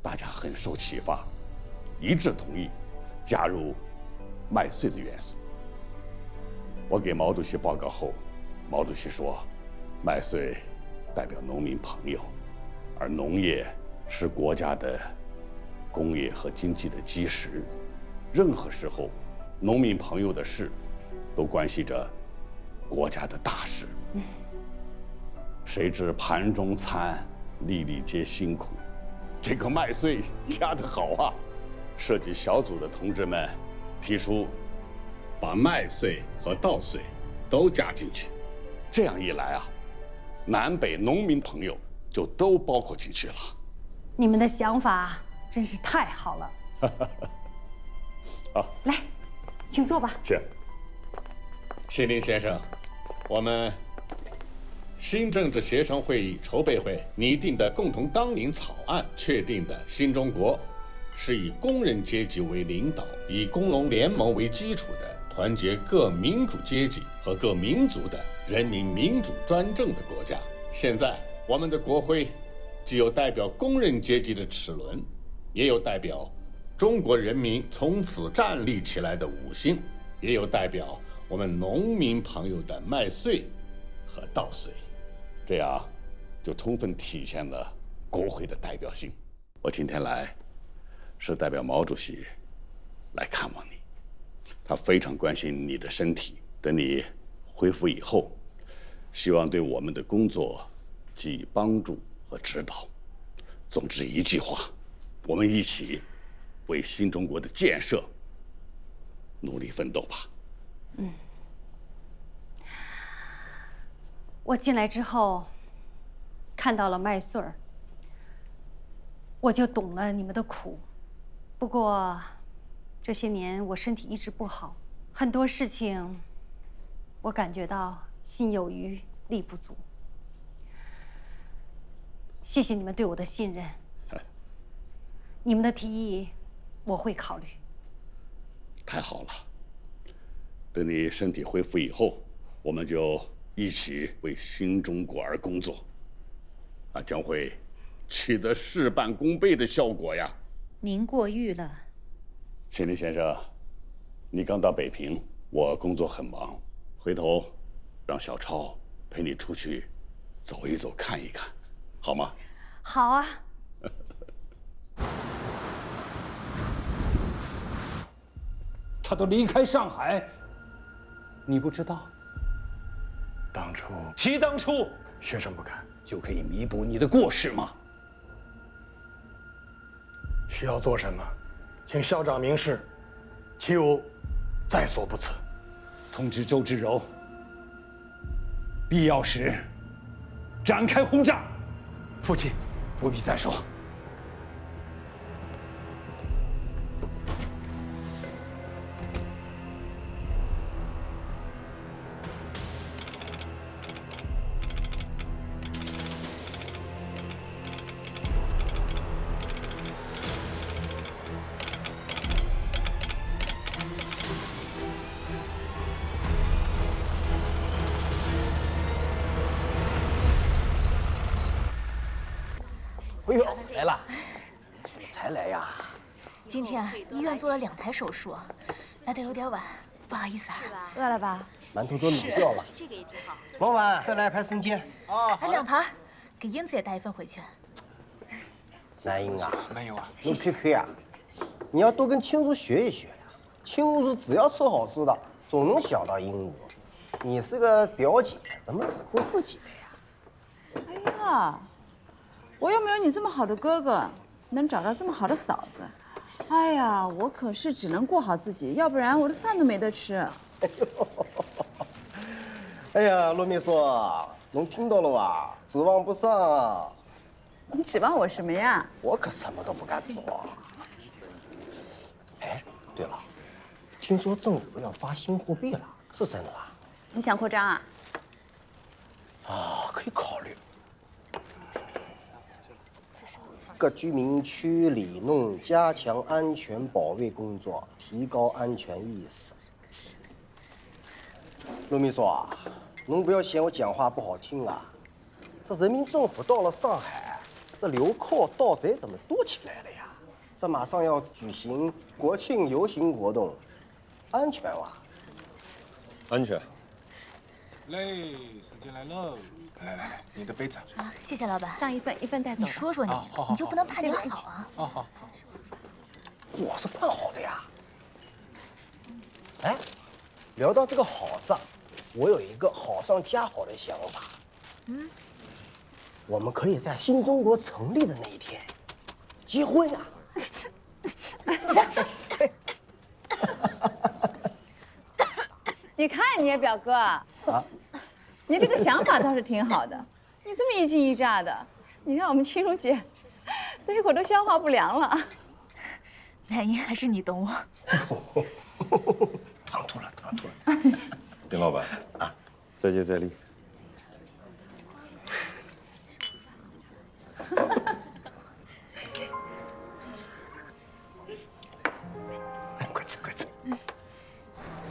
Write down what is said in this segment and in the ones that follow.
大家很受启发，一致同意加入麦穗的元素。我给毛主席报告后，毛主席说，麦穗代表农民朋友，而农业是国家的工业和经济的基石，任何时候，农民朋友的事都关系着国家的大事。谁知盘中餐，粒粒皆辛苦。这个麦穗加得好啊！设计小组的同志们提出，把麦穗和稻穗都加进去。这样一来啊，南北农民朋友就都包括进去了。你们的想法真是太好了。好，来，请坐吧。请。庆林先生，我们新政治协商会议筹备会拟定的共同纲领草案确定的新中国，是以工人阶级为领导，以工农联盟为基础的团结各民主阶级和各民族的人民民主专政的国家。现在我们的国徽既有代表工人阶级的齿轮，也有代表中国人民从此站立起来的五星，也有代表我们农民朋友的麦穗和稻穗。这样就充分体现了国徽的代表性。我今天来是代表毛主席来看望你，他非常关心你的身体，等你恢复以后，希望对我们的工作给予帮助和指导。总之一句话，我们一起为新中国的建设努力奋斗吧。我进来之后，看到了麦穗儿，我就懂了你们的苦。不过，这些年我身体一直不好，很多事情我感觉到心有余力不足。谢谢你们对我的信任，你们的提议我会考虑。太好了，等你身体恢复以后，我们就一起为新中国而工作，将会取得事半功倍的效果呀！您过誉了。庆林先生，你刚到北平，我工作很忙，回头让小超陪你出去走一走、看一看，好吗？好啊。他都离开上海，你不知道？当初学生不干就可以弥补你的过失吗？需要做什么，请校长明示，其吾在所不辞。通知周志柔，必要时展开轰炸。父亲不必再说。哎呦，来了！你才来呀？今天医院做了2台手术，来的有点晚，不好意思啊。饿了吧？馒头都卤掉了。这个也挺好。老板，再来一盘生煎。啊，2盘，给英子也带一份回去。南英啊，没有啊，你看看呀，你要多跟青竹学一学呀。青竹是只要吃好吃的，总能想到英子。你是个表姐，怎么只顾自己的呀？哎呀，我又没有你这么好的哥哥，能找到这么好的嫂子。哎呀，我可是只能过好自己，要不然我的饭都没得吃。哎呀，罗秘书，侬听到了吧？指望不上。你指望我什么呀？我可什么都不敢指望。哎，对了，听说政府要发新货币了，是真的吧？你想扩张啊？啊，可以考虑。各居民区里弄加强安全保卫工作，提高安全意识。陆秘书啊，侬不要嫌我讲话不好听啊。这人民政府到了上海，这流寇盗贼怎么多起来了呀？这马上要举行国庆游行活动，安全哇？安全。嘞，时间来喽！来，你的杯子。啊，谢谢老板。上一份带走。你说说你，你就不能判点好啊？好。我是办好的呀。哎，聊到这个好字，我有一个好上加好的想法。我们可以在新中国成立的那一天结婚呀！你看你表哥啊，你这个想法倒是挺好的，你这么一惊一乍的，你让我们青如姐这一会儿都消化不良了。南音还是你懂我。唐突了。丁老板啊，再接再厉。快吃。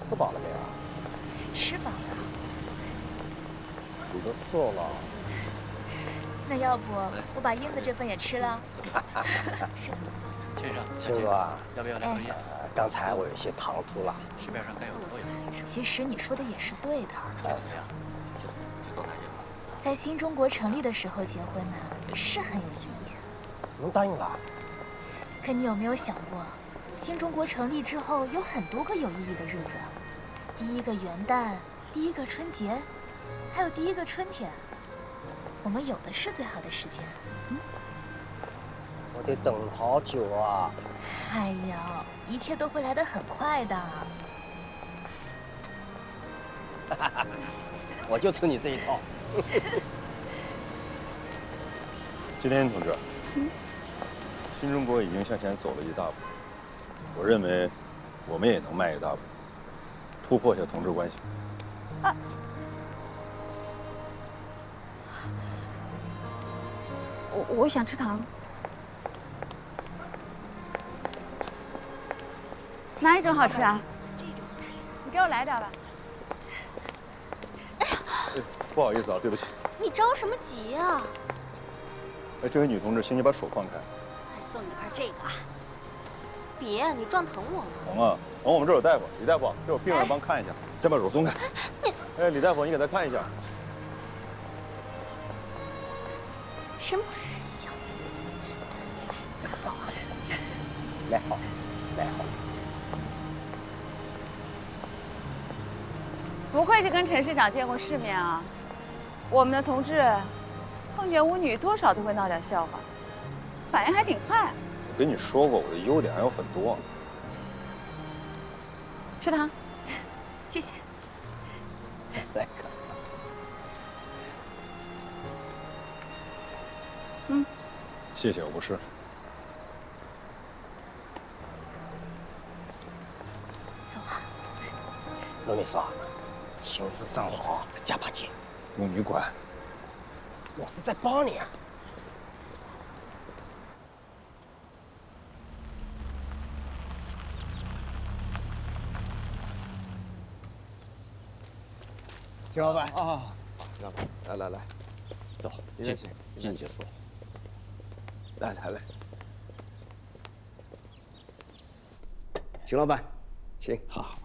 吃饱了没有？吃饱了。你都瘦了。那要不我把英子这份也吃了？先生，青哥啊，要不要来盒烟？刚才我有些唐突了。市面上该有的都有。其实你说的也是对的。怎么样？行，就够拿这个。在新中国成立的时候结婚呢，是很有意义。能答应了？可你有没有想过，新中国成立之后有很多个有意义的日子，第一个元旦，第一个春节，还有第一个春天。我们有的是最好的时间。我得等好久啊！哎呀，一切都会来得很快的。我就吃你这一套。金天同志，新中国已经向前走了一大步，我认为我们也能迈一大步，突破一下同志关系。我想吃糖。哪一种好吃啊？这种好吃。你给我来点吧。不好意思啊，对不起。你着什么急啊？哎，这位女同志，请你把手放开。再送你块这个啊！别，你撞疼我了。疼啊！我们这儿有大夫，李大夫，这有病人帮看一下，先把手松开。哎，李大夫，你给他看一下。真不识相。好啊，来好。不愧是跟陈市长见过世面啊！我们的同志碰见舞女多少都会闹点笑话，反应还挺快。我跟你说过，我的优点还有很多。吃糖。谢谢。来。谢谢，我不吃。走啊。罗秘书，形势尚好，再加把劲。用你管。我是在帮你啊。秦老板啊，秦老板，来，走，进去说。来，秦老板，请。好。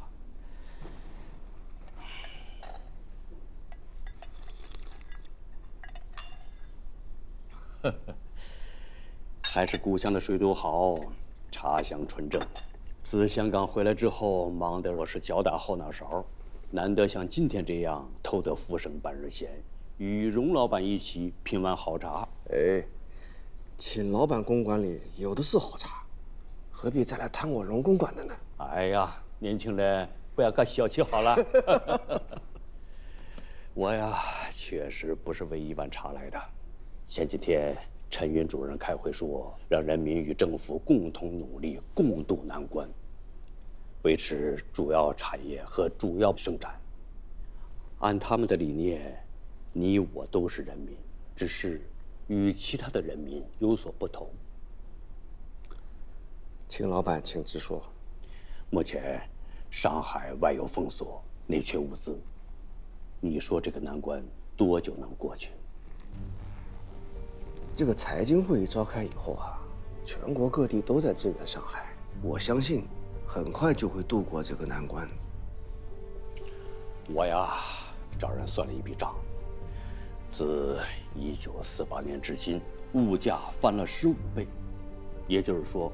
还是故乡的水都好，茶香纯正。自香港回来之后，忙得我是脚打后脑勺，难得像今天这样偷得浮生半日闲，与荣老板一起品碗好茶。哎，秦老板公馆里有的是好茶，何必再来谈我荣公馆的呢？哎呀，年轻人不要搞小气好了。我呀，确实不是为一碗茶来的。前几天陈云主任开会说，让人民与政府共同努力，共度难关，维持主要产业和主要生产。按他们的理念，你我都是人民，只是与其他的人民有所不同。秦老板，请直说。目前上海外有封锁，内缺物资，你说这个难关多久能过去？这个财经会议召开以后啊，全国各地都在支援上海，我相信很快就会度过这个难关。我呀，找人算了一笔账，自1948年至今，物价翻了15倍，也就是说，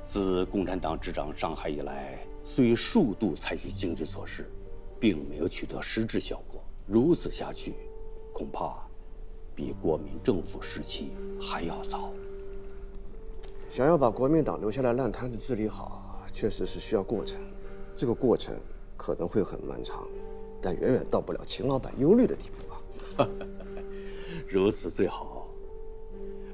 自共产党执掌上海以来，虽数度采取经济措施，并没有取得实质效果。如此下去，恐怕比国民政府时期还要早。想要把国民党留下来烂摊子治理好，确实是需要过程。这个过程可能会很漫长，但远远到不了秦老板忧虑的地步吧。如此最好。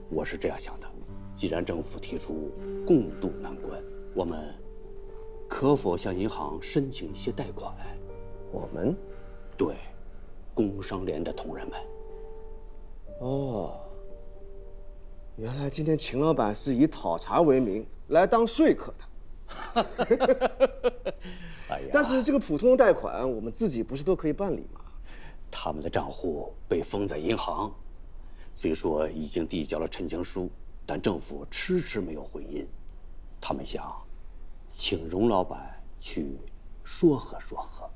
我是这样想的：既然政府提出共度难关，我们可否向银行申请一些贷款？我们？对，工商联的同仁们。哦，原来今天秦老板是以讨茶为名来当说客的。哎呀，但是这个普通贷款，我们自己不是都可以办理吗？他们的账户被封在银行，虽说已经递交了陈情书，但政府迟迟没有回音。他们想请荣老板去说和说和。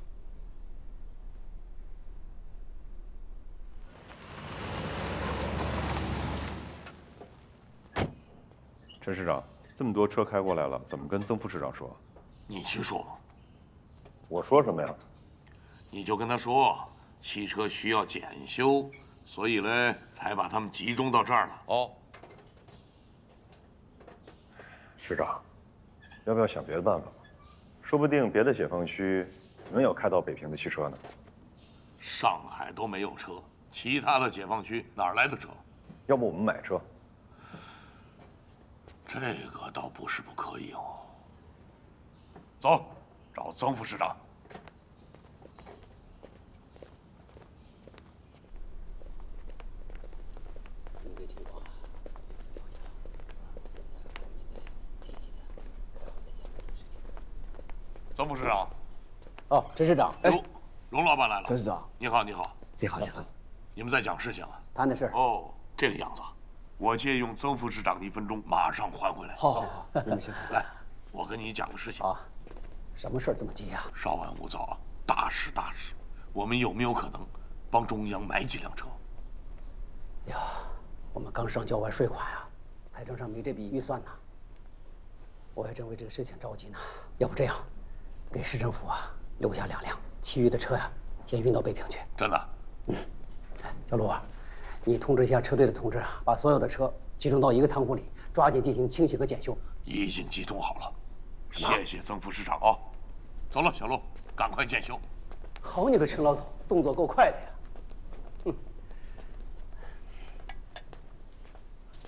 陈市长，这么多车开过来了，怎么跟曾副市长说？你去说吧。我说什么呀？你就跟他说，汽车需要检修，所以呢，才把他们集中到这儿了。哦。市长，要不要想别的办法？说不定别的解放区能有开到北平的汽车呢。上海都没有车，其他的解放区哪儿来的车？要不我们买车？这个倒不是不可以哦。走，找曾副市长。曾副市长。哦，陈市长。哎，荣老板来了。陈市长，你好，你好。你好，你好。你们在讲事情啊？谈的事。哦，这个样子。我借用曾副市长的1分钟，马上还回来。好，好，好，你们先来，我跟你讲个事情啊。什么事儿这么急呀？稍安勿躁啊，大事大事。我们有没有可能帮中央买几辆车？呀，我们刚上交完税款呀，财政上没这笔预算呢。我还真为这个事情着急呢。要不这样，给市政府啊留下2辆，其余的车呀先运到北平去。真的？嗯。哎，小卢啊。你通知一下车队的同志啊，把所有的车集中到一个仓库里，抓紧进行清洗和检修。已经集中好了，谢谢曾副市长啊！走了，小陆，赶快检修。好你个陈老总，动作够快的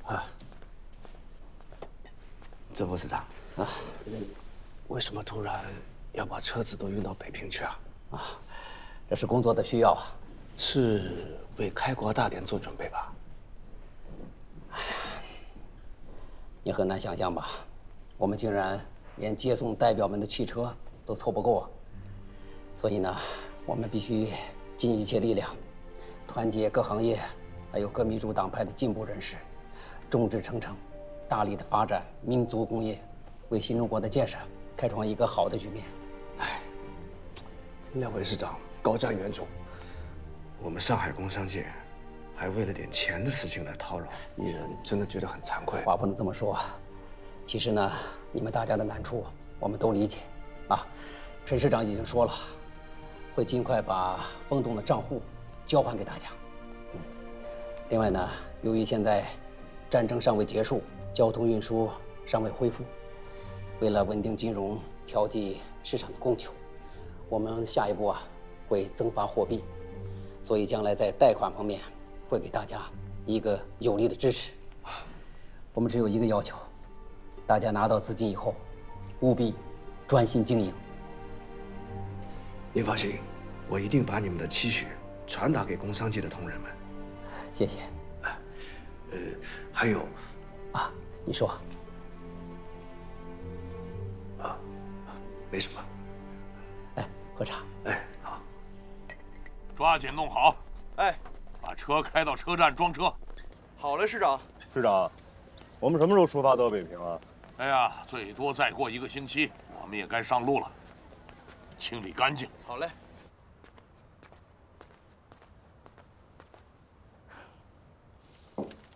呀！啊，曾副市长啊，为什么突然要把车子都运到北平去啊？啊，这是工作的需要啊。是为开国大典做准备吧？哎呀，你很难想象吧？我们竟然连接送代表们的汽车都凑不够啊！所以呢，我们必须尽一切力量，团结各行业，还有各民主党派的进步人士，众志成城，大力的发展民族工业，为新中国的建设开创一个好的局面。哎，2位市长高瞻远瞩。我们上海工商界还为了点钱的事情来叨扰，一人真的觉得很惭愧。话不能这么说啊，其实呢，你们大家的难处我们都理解，啊，陈市长已经说了，会尽快把封冻的账户交还给大家。另外呢，由于现在战争尚未结束，交通运输尚未恢复，为了稳定金融、调剂市场的供求，我们下一步啊会增发货币。所以将来在贷款方面会给大家一个有力的支持。我们只有一个要求，大家拿到资金以后，务必专心经营。您放心，我一定把你们的期许传达给工商界的同仁们。谢谢。还有，啊，你说。啊，没什么。哎，喝茶。哎，好。抓紧弄好，哎，把车开到车站装车。好嘞，市长。市长，我们什么时候出发到北平啊？哎呀，最多再过1个星期，我们也该上路了。清理干净。好嘞。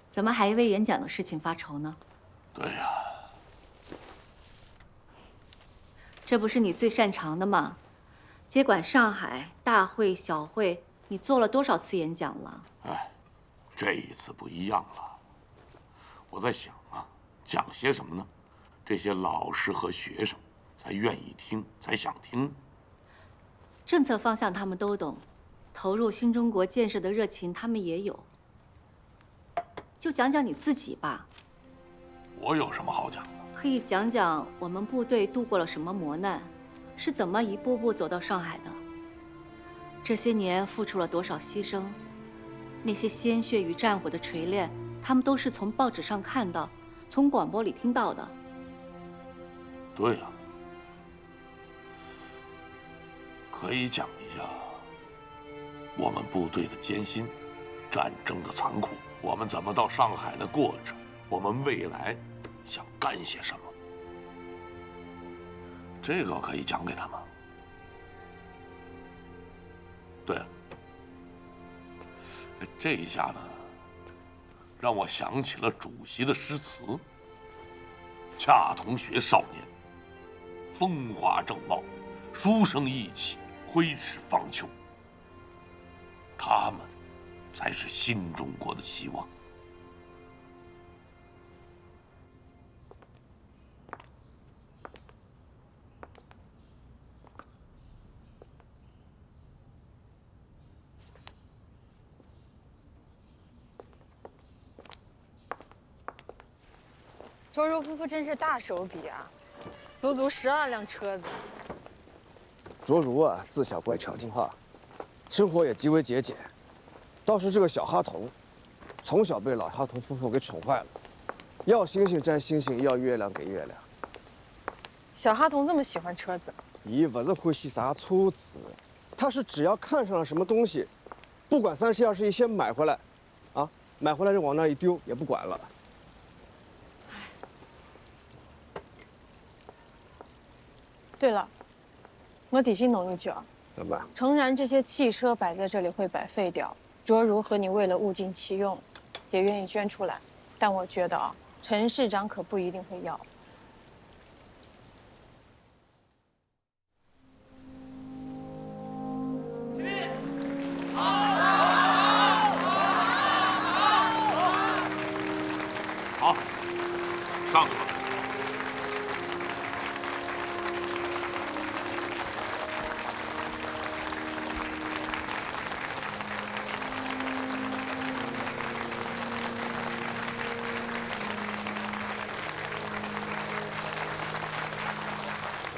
怎么还为演讲的事情发愁呢？对呀。这不是你最擅长的吗？接管上海大会小会，你做了多少次演讲了？哎，这一次不一样了。我在想啊，讲些什么呢？这些老师和学生才愿意听，才想听。政策方向他们都懂，投入新中国建设的热情他们也有。就讲讲你自己吧。我有什么好讲的？可以讲讲我们部队度过了什么磨难，是怎么一步步走到上海的。这些年付出了多少牺牲，那些鲜血与战火的锤炼，他们都是从报纸上看到，从广播里听到的。对呀，可以讲一下我们部队的艰辛，战争的残酷，我们怎么到上海的过程，我们未来想干些什么，这个可以讲给他们。对了，这一下呢，让我想起了主席的诗词：恰同学少年，风华正茂，书生意气，挥斥方遒。他们才是新中国的希望。卓如夫妇真是大手笔啊，足足12辆车子。卓如啊，自小乖巧听话，生活也极为节俭。倒是这个小哈童，从小被老哈童夫妇给宠坏了，要星星摘星星，要月亮给月亮。小哈童这么喜欢车子？伊不是欢喜啥车子，他是只要看上了什么东西，不管30、21，先买回来，啊，买回来就往那一丢，也不管了。对了，我提醒侬一句啊，怎么办？诚然，这些汽车摆在这里会白废掉。卓如和你为了物尽其用，也愿意捐出来，但我觉得啊，陈市长可不一定会要。好，上去吧。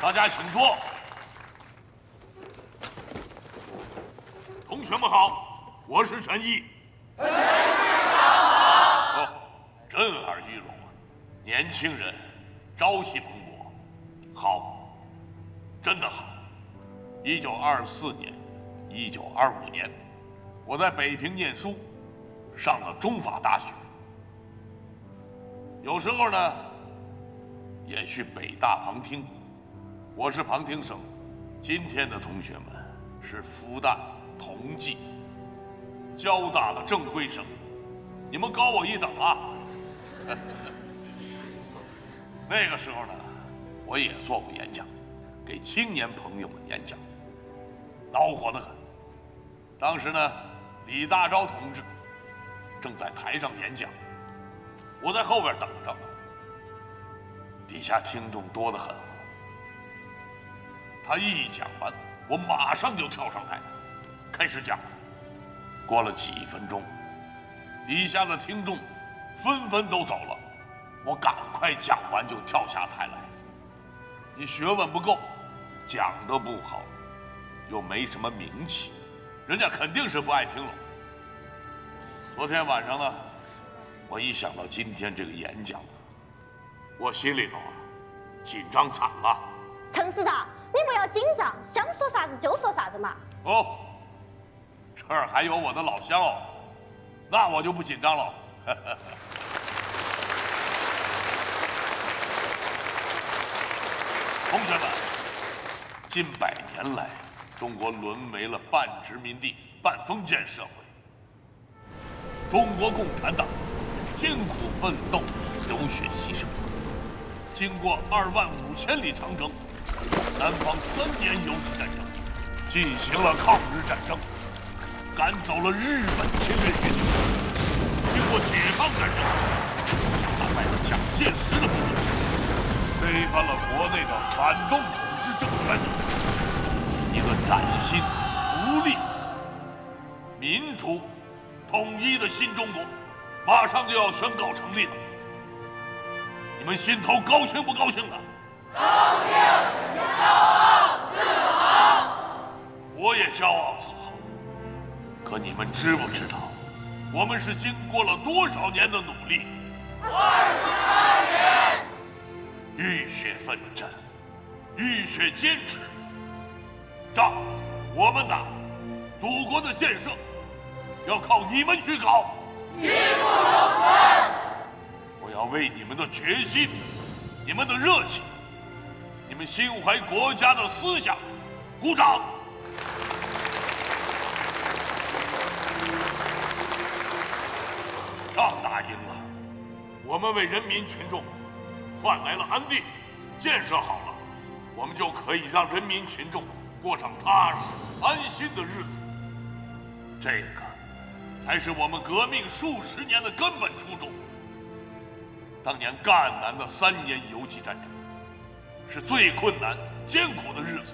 大家请坐。同学们好，我是陈毅。陈市长好。哦，震耳欲聋啊！年轻人，朝气蓬勃，好，真的好。1924年、1925年，我在北平念书，上了中法大学。有时候呢，也去北大旁听。我是旁听生，今天的同学们是复旦、同济、交大的正规生，你们高我一等啊！那个时候呢，我也做过演讲，给青年朋友们演讲，恼火得很。当时呢，李大钊同志正在台上演讲，我在后边等着，底下听众多得很。他一讲完，我马上就跳上台，开始讲。过了几分钟，底下的听众纷纷都走了，我赶快讲完就跳下台来。你学问不够，讲得不好，又没什么名气，人家肯定是不爱听了。昨天晚上呢，我一想到今天这个演讲，我心里头啊紧张惨了。陈市长，你不要紧张，想说啥子就说啥子嘛。哦，这儿还有我的老乡哦，那我就不紧张了。同学们，近100年来，中国沦为了半殖民地半封建社会。中国共产党艰苦奋斗，流血牺牲，经过25000里长征，南方3年游击战争，进行了抗日战争，赶走了日本侵略军，经过解放战争，打败了蒋介石的部队，推翻了国内的反动统治政权，一个崭新、独立、民主、统一的新中国，马上就要宣告成立了。你们心头高兴不高兴啊？高兴，骄傲，自豪。我也骄傲自豪。可你们知不知道，我们是经过了多少年的努力？22年。浴血奋战，浴血坚持，仗我们打，祖国的建设要靠你们去搞。义不容辞。我要为你们的决心、你们的热情、你们心怀国家的思想鼓掌。仗打赢了，我们为人民群众换来了安定，建设好了，我们就可以让人民群众过上踏实安心的日子。这个才是我们革命数十年的根本初衷。当年赣南的3年游击战争，是最困难、艰苦的日子，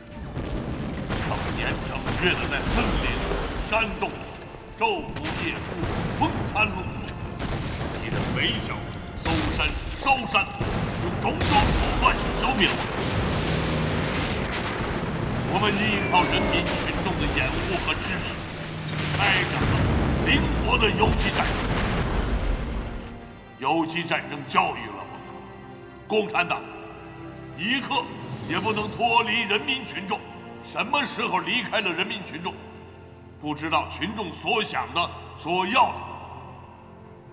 整年整月的在森林、山洞里昼伏夜出，风餐露宿，敌人围剿、搜山、烧山，用种种手段去消灭我们。我们依靠人民群众的掩护和支持，开展了灵活的游击战争。游击战争教育了我们，共产党一刻也不能脱离人民群众。什么时候离开了人民群众，不知道群众所想的、所要的，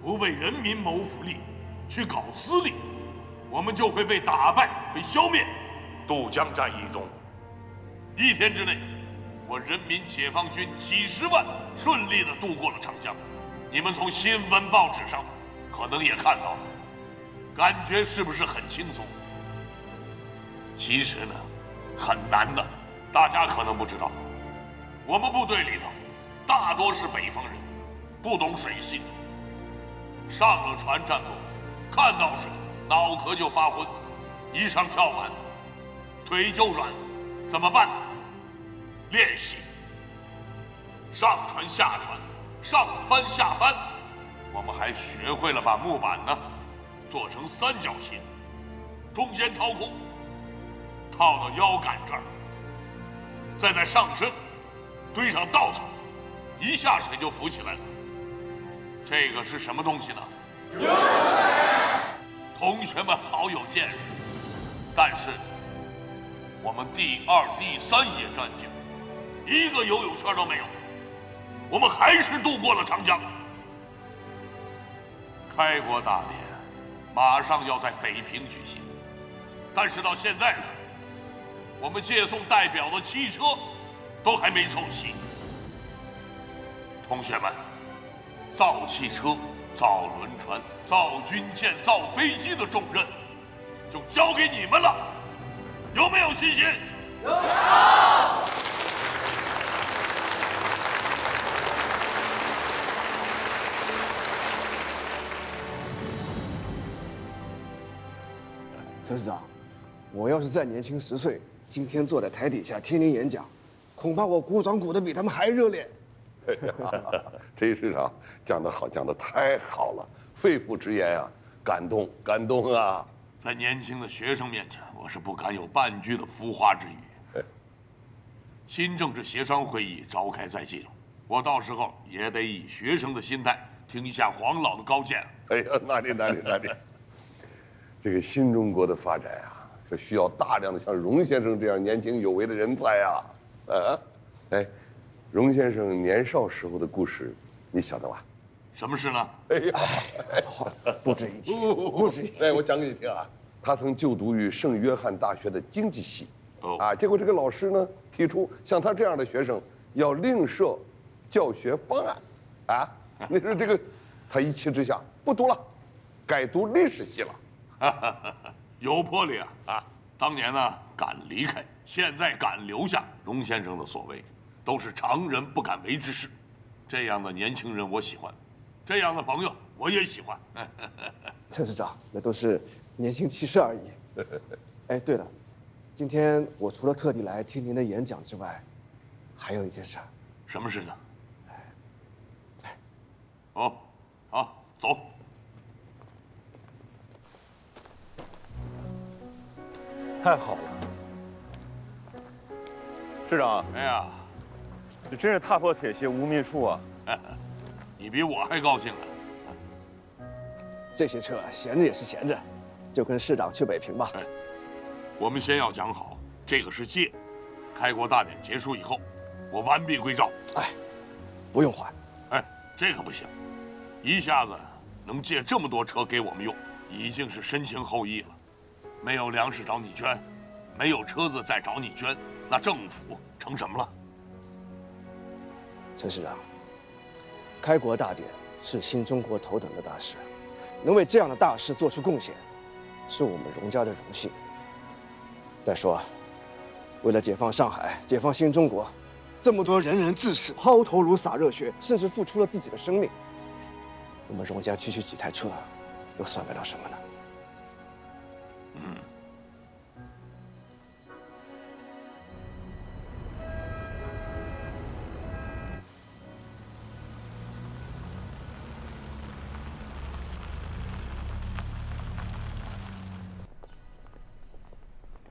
不为人民谋福利，去搞私利，我们就会被打败、被消灭。渡江战役中，1天之内，我人民解放军几10万顺利地渡过了长江。你们从新闻报纸上可能也看到了，感觉是不是很轻松？其实呢，很难的。大家可能不知道，我们部队里头大多是北方人，不懂水性。上了船战斗，看到水脑壳就发昏，一上跳板腿就软，怎么办？练习。上船下船，上翻下翻。我们还学会了把木板呢做成3角形，中间掏空，套到腰杆这儿，再在上身堆上稻草，一下水就浮起来了。这个是什么东西呢？游泳圈。同学们好有见识，但是我们第2、第3野战军一个游泳圈都没有，我们还是渡过了长江。开国大典马上要在北平举行，但是到现在呢，我们接送代表的汽车都还没凑齐。同学们，造汽车、造轮船、造军舰、造飞机的重任就交给你们了，有没有信心？有。周师长，我要是再年轻10岁，今天坐在台底下听您演讲，恐怕我鼓掌鼓得比他们还热烈。这师长讲得好，讲得太好了，肺腑之言啊，感动，感动啊！在年轻的学生面前，我是不敢有半句的浮华之语。新政治协商会议召开在即，我到时候也得以学生的心态听一下黄老的高见。哎呀，那你。这个新中国的发展啊，是需要大量的像荣先生这样年轻有为的人才啊！哎，荣先生年少时候的故事，你晓得吧？什么事呢？哎呀，不值一提，不值一提。哎，我讲给你听啊，他曾就读于圣约翰大学的经济系，结果这个老师呢提出，像他这样的学生要另设教学方案，你说这个，他一气之下不读了，改读历史系了。有魄力啊！当年呢敢离开，现在敢留下。荣先生的所为，都是常人不敢为之事。这样的年轻人我喜欢，这样的朋友我也喜欢。陈市长，那都是年轻气盛而已。哎，对了，今天我除了特地来听您的演讲之外，还有一件事。什么事呢？哦，好，走。太好了，市长。哎呀，这真是踏破铁鞋无觅处啊！你比我还高兴呢。这些车闲着也是闲着，就跟市长去北平吧。我们先要讲好，这个是借，开国大典结束以后，我完璧归赵。不用还。这可不行，一下子能借这么多车给我们用，已经是深情厚谊了。没有粮食找你捐，没有车子再找你捐，那政府成什么了？陈市长，开国大典是新中国头等的大事，能为这样的大事做出贡献，是我们荣家的荣幸。再说，为了解放上海、解放新中国，这么多仁人志士抛头颅、洒热血，甚至付出了自己的生命，我们荣家区区几台车，又算得了什么呢？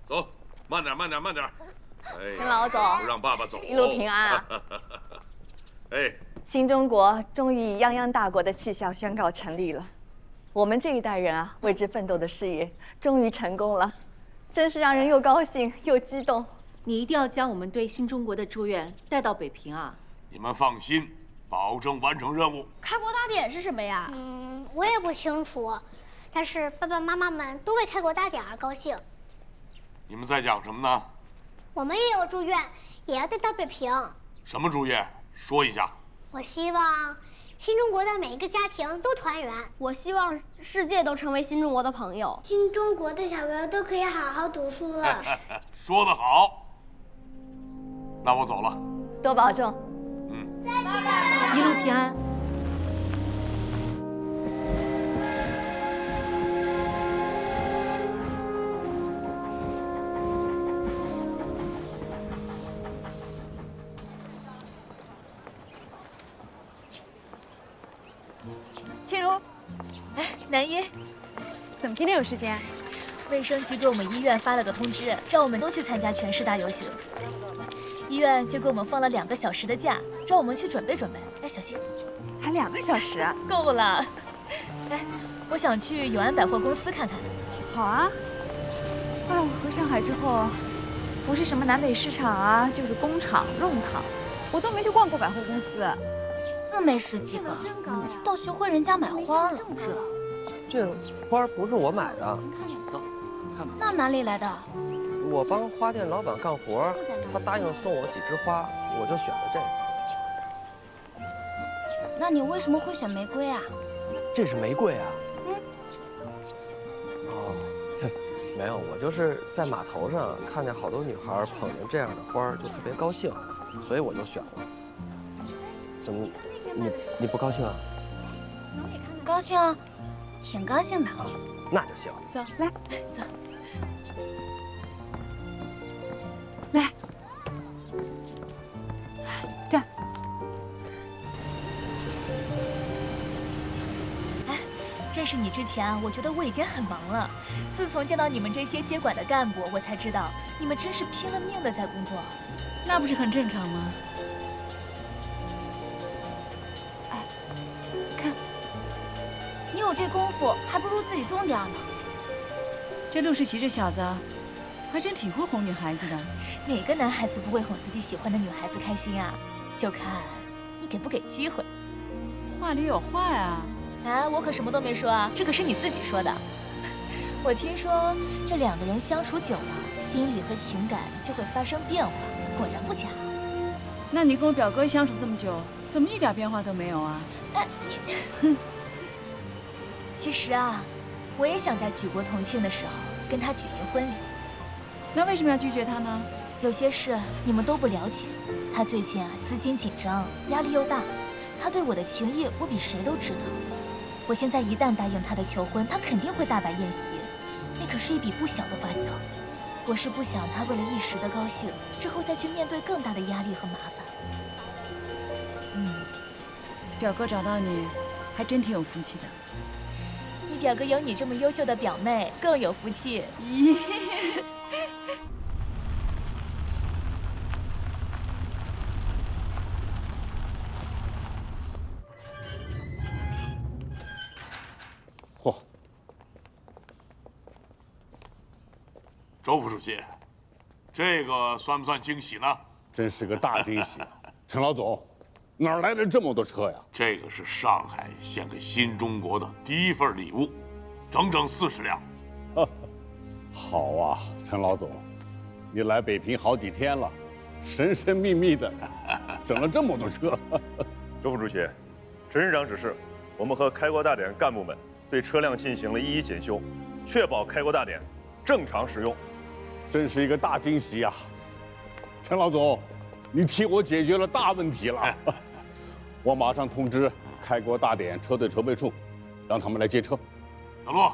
走，慢点，慢点，慢点。哎，跟老走，不让爸爸走，一路平安啊！哎，新中国终于以泱泱大国的气象宣告成立了，我们这一代人啊为之奋斗的事业终于成功了，真是让人又高兴又激动。你一定要将我们对新中国的祝愿带到北平啊！你们放心，保证完成任务。开国大典是什么呀？我也不清楚，但是爸爸妈妈们都为开国大典而高兴。你们在讲什么呢？我们也有祝愿，也要带到北平。什么祝愿？说一下。我希望新中国的每一个家庭都团圆。我希望世界都成为新中国的朋友。新中国的小朋友都可以好好读书了。说得好。那我走了。多保重。再见。一路平安。倩如，南一，怎么今天有时间？卫生局给我们医院发了个通知，让我们都去参加全市大游行。医院就给我们放了2个小时的假，让我们去准备准备。哎，小心，才2个小时啊，够了。哎，我想去永安百货公司看看。好啊。哎，我回上海之后，不是什么南北市场啊，就是工厂、弄堂，我都没去逛过百货公司。这没十几个，到学会人家买花了。是，这花不是我买的。走，看走。那哪里来的？我帮花店老板干活，他答应送我几枝花，我就选了这个。那你为什么会选玫瑰啊？这是玫瑰啊。哦，没有，我就是在码头上看见好多女孩捧着这样的花，就特别高兴，所以我就选了。怎么，你不高兴啊？高兴啊，挺高兴的。啊，那就行。走，来，走。来，这儿。哎，认识你之前啊，我觉得我已经很忙了。自从见到你们这些接管的干部，我才知道你们真是拼了命的在工作。那不是很正常吗？你有这功夫，还不如自己种点呢。这陆世奇这小子，还真挺会哄女孩子的。哪个男孩子不会哄自己喜欢的女孩子开心啊？就看你给不给机会。话里有话呀。啊，我可什么都没说啊，这可是你自己说的。我听说这两个人相处久了，心理和情感就会发生变化，果然不假。那你跟我表哥相处这么久，怎么一点变化都没有啊？哎，你，其实啊，我也想在举国同庆的时候跟他举行婚礼。那为什么要拒绝他呢？有些事你们都不了解。他最近啊资金紧张，压力又大，他对我的情谊我比谁都知道。我现在一旦答应他的求婚，他肯定会大摆宴席，那可是一笔不小的花销。我是不想他为了一时的高兴，之后再去面对更大的压力和麻烦。表哥找到你，还真挺有福气的。你表哥有你这么优秀的表妹，更有福气。咦。嚯！周副书记，这个算不算惊喜呢？真是个大惊喜！陈老总，哪儿来的这么多车呀？这个是上海献给新中国的第一份礼物，整整40辆。好啊，陈老总，你来北平好几天了，神神秘秘的整了这么多车。周副主席，陈市长指示，我们和开国大典干部们对车辆进行了一一检修，确保开国大典正常使用。真是一个大惊喜啊！陈老总，你替我解决了大问题了。我马上通知开国大典车队筹备处，让他们来接车。小陆，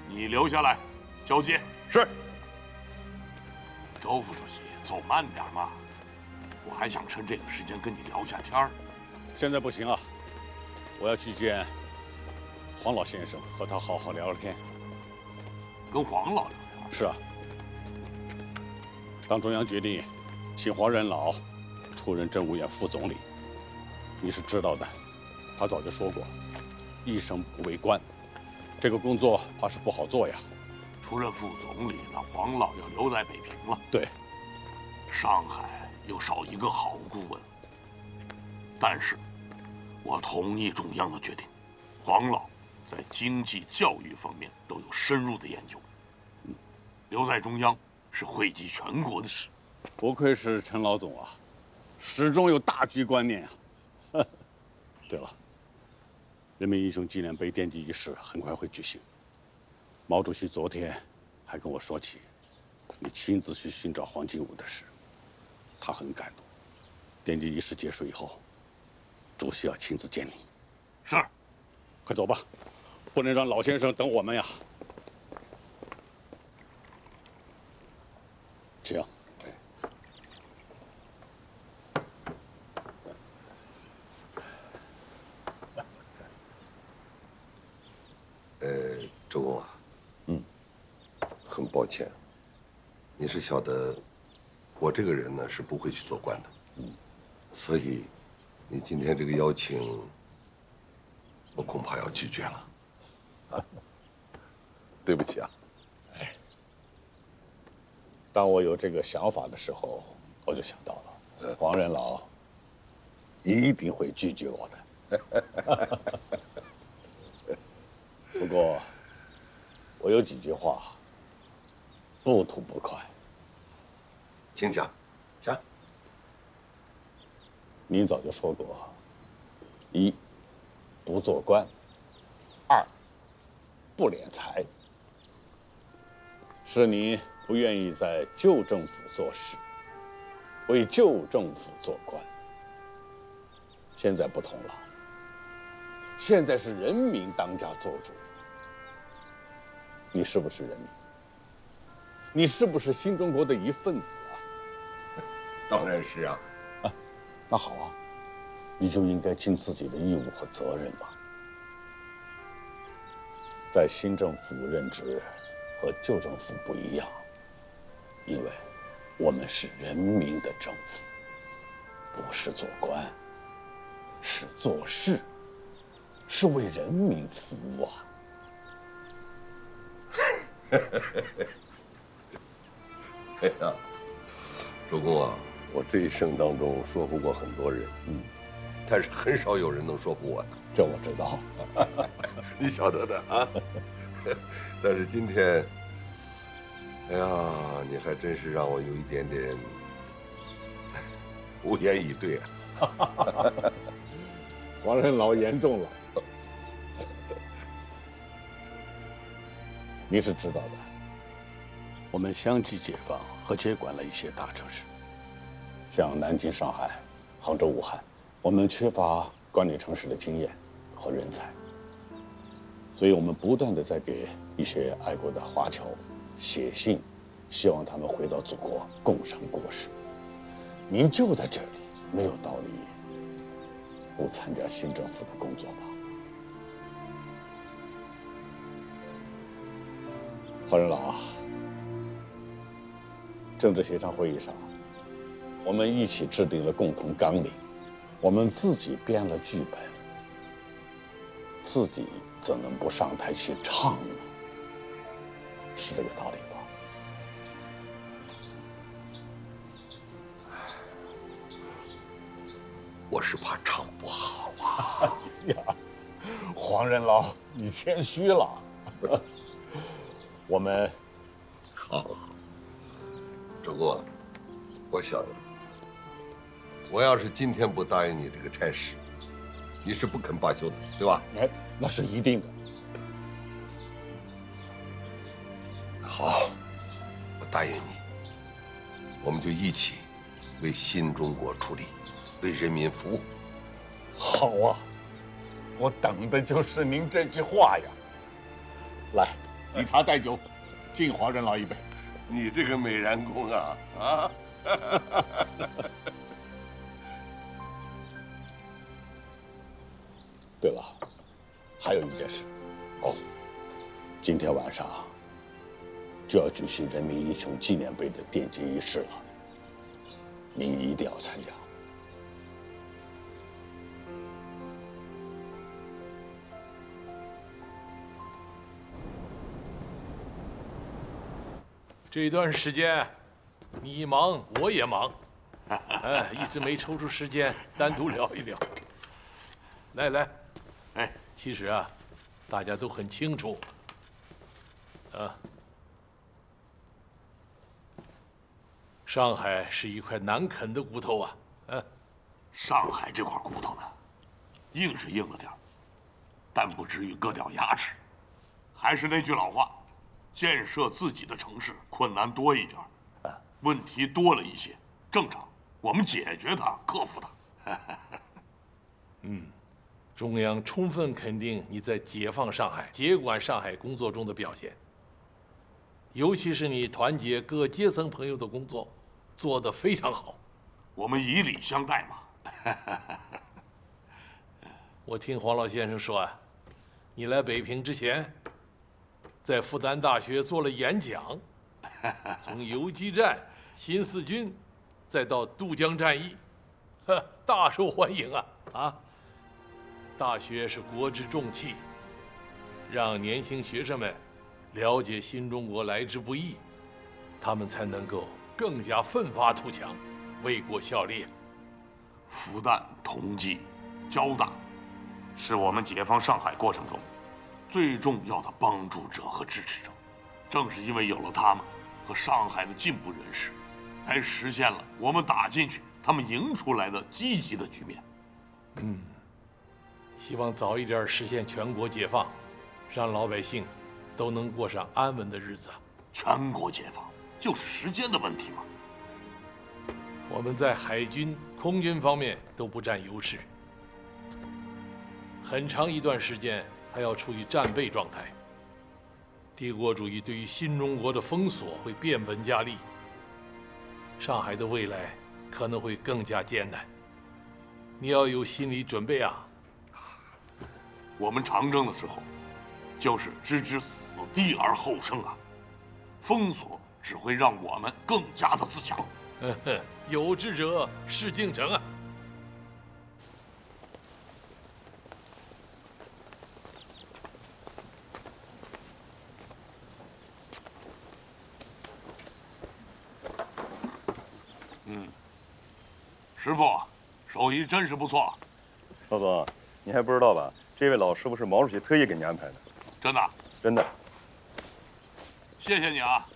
你留下来交接。是。周副主席，走慢点嘛，我还想趁这个时间跟你聊下天儿。现在不行啊，我要去见黄老先生，和他好好聊聊天。跟黄老聊聊？是啊。当中央决定请黄仁老出任政务院副总理，你是知道的，他早就说过，一生不为官，这个工作怕是不好做呀。出任副总理，那黄老要留在北平了。对，上海又少一个好顾问。但是，我同意中央的决定，黄老在经济、教育方面都有深入的研究，留在中央是惠及全国的事。不愧是陈老总啊，始终有大局观念啊。对了，人民英雄纪念碑奠基仪式很快会举行。毛主席昨天还跟我说起你亲自去寻找黄金武的事，他很感动。奠基仪式结束以后，主席要亲自见你。是，快走吧，不能让老先生等我们呀。请。周公啊，很抱歉，你是晓得，我这个人呢是不会去做官的，所以，你今天这个邀请，我恐怕要拒绝了，啊，对不起啊。当我有这个想法的时候，我就想到了，黄仁老一定会拒绝我的。不过，我有几句话不吐不快，请讲，讲。您早就说过，一，不做官；二，不敛财。是您不愿意在旧政府做事，为旧政府做官。现在不同了，现在是人民当家做主。你是不是人民？你是不是新中国的一份子啊？当然是啊。那好啊，你就应该尽自己的义务和责任吧。在新政府任职和旧政府不一样，因为我们是人民的政府，不是做官，是做事，是为人民服务啊。哎呀，周公啊，我这一生当中说服过很多人，但是很少有人能说服我的。这我知道，你晓得的啊。但是今天，哎呀，你还真是让我有一点点无言以对啊。黄人老言重了。你是知道的，我们相继解放和接管了一些大城市，像南京、上海、杭州、武汉，我们缺乏管理城市的经验和人才，所以我们不断地在给一些爱国的华侨写信，希望他们回到祖国共商国事。您就在这里，没有道理不参加新政府的工作吧？黄仁老啊，政治协商会议上，我们一起制定了共同纲领，我们自己编了剧本，自己怎能不上台去唱呢？是这个道理吧？我是怕唱不好啊。呀，黄仁老，你谦虚了。我们好，周公，我想，我要是今天不答应你这个差事，你是不肯罢休的，对吧？哎，那是一定的。好，我答应你，我们就一起为新中国出力，为人民服务。好啊，我等的就是您这句话呀。来，以茶代酒，敬黄仁老一杯。你这个美髯公啊啊！对了，还有一件事。哦，今天晚上就要举行人民英雄纪念碑的奠基仪式了，您一定要参加。这段时间，你一忙我也忙，一直没抽出时间单独聊一聊。来，其实啊，大家都很清楚，上海是一块难啃的骨头啊，上海这块骨头呢，硬是硬了点儿，但不至于割掉牙齿。还是那句老话。建设自己的城市困难多一点，问题多了一些，正常，我们解决它，克服它。中央充分肯定你在解放上海、接管上海工作中的表现，尤其是你团结各阶层朋友的工作，做得非常好。我们以礼相待嘛。我听黄老先生说啊，你来北平之前，在复旦大学做了演讲，从游击战、新四军，再到渡江战役，大受欢迎啊！大学是国之重器，让年轻学生们了解新中国来之不易，他们才能够更加奋发图强，为国效力。复旦、同济、交大，是我们解放上海过程中最重要的帮助者和支持者。正是因为有了他们和上海的进步人士，才实现了我们打进去，他们赢出来的积极的局面。希望早一点实现全国解放，让老百姓都能过上安稳的日子。全国解放就是时间的问题嘛。我们在海军、空军方面都不占优势，很长一段时间还要处于战备状态。帝国主义对于新中国的封锁会变本加厉，上海的未来可能会更加艰难。你要有心理准备啊！我们长征的时候，就是置之死地而后生啊！封锁只会让我们更加的自强。有志者事竟成啊！师傅，手艺真是不错。老总，你还不知道吧？这位老师傅是毛主席特意给你安排的。真的？真的。谢谢你啊！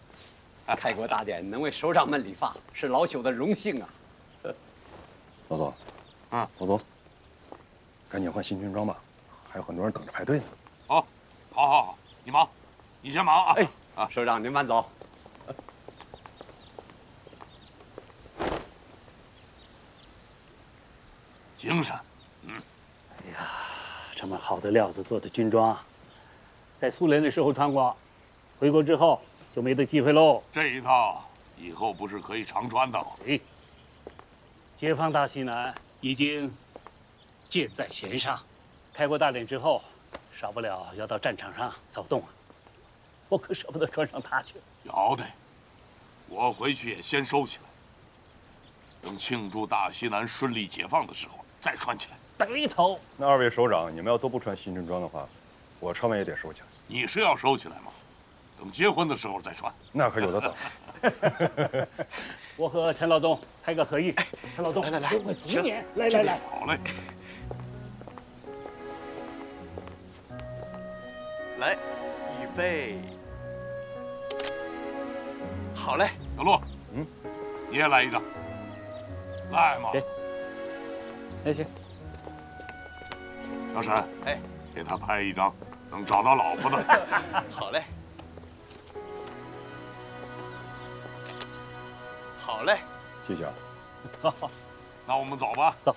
开国大典能为首长们理发，是老朽的荣幸啊。老总，老总，赶紧换新军装吧，还有很多人等着排队呢。好，好，你忙，你先忙啊。哎，首长您慢走。精神，哎呀，这么好的料子做的军装，在苏联的时候穿过，回国之后就没得机会喽。这一套以后不是可以常穿的吗？哎，解放大西南已经箭在弦上，开国大典之后，少不了要到战场上走动啊。我可舍不得穿上它去。要得，我回去也先收起来，等庆祝大西南顺利解放的时候再穿起来。对头。那二位首长，你们要都不穿新军装的话，我穿完也得收起来。你是要收起来吗？等结婚的时候再穿。那可有的等。我和陈老东拍个合影。陈老东，来，请你来。好嘞。来，预备，好嘞。小陆，你也来一张。来嘛。行。小沈，给他拍一张能找到老婆的。好嘞。好嘞。谢谢啊。那我们走吧。走。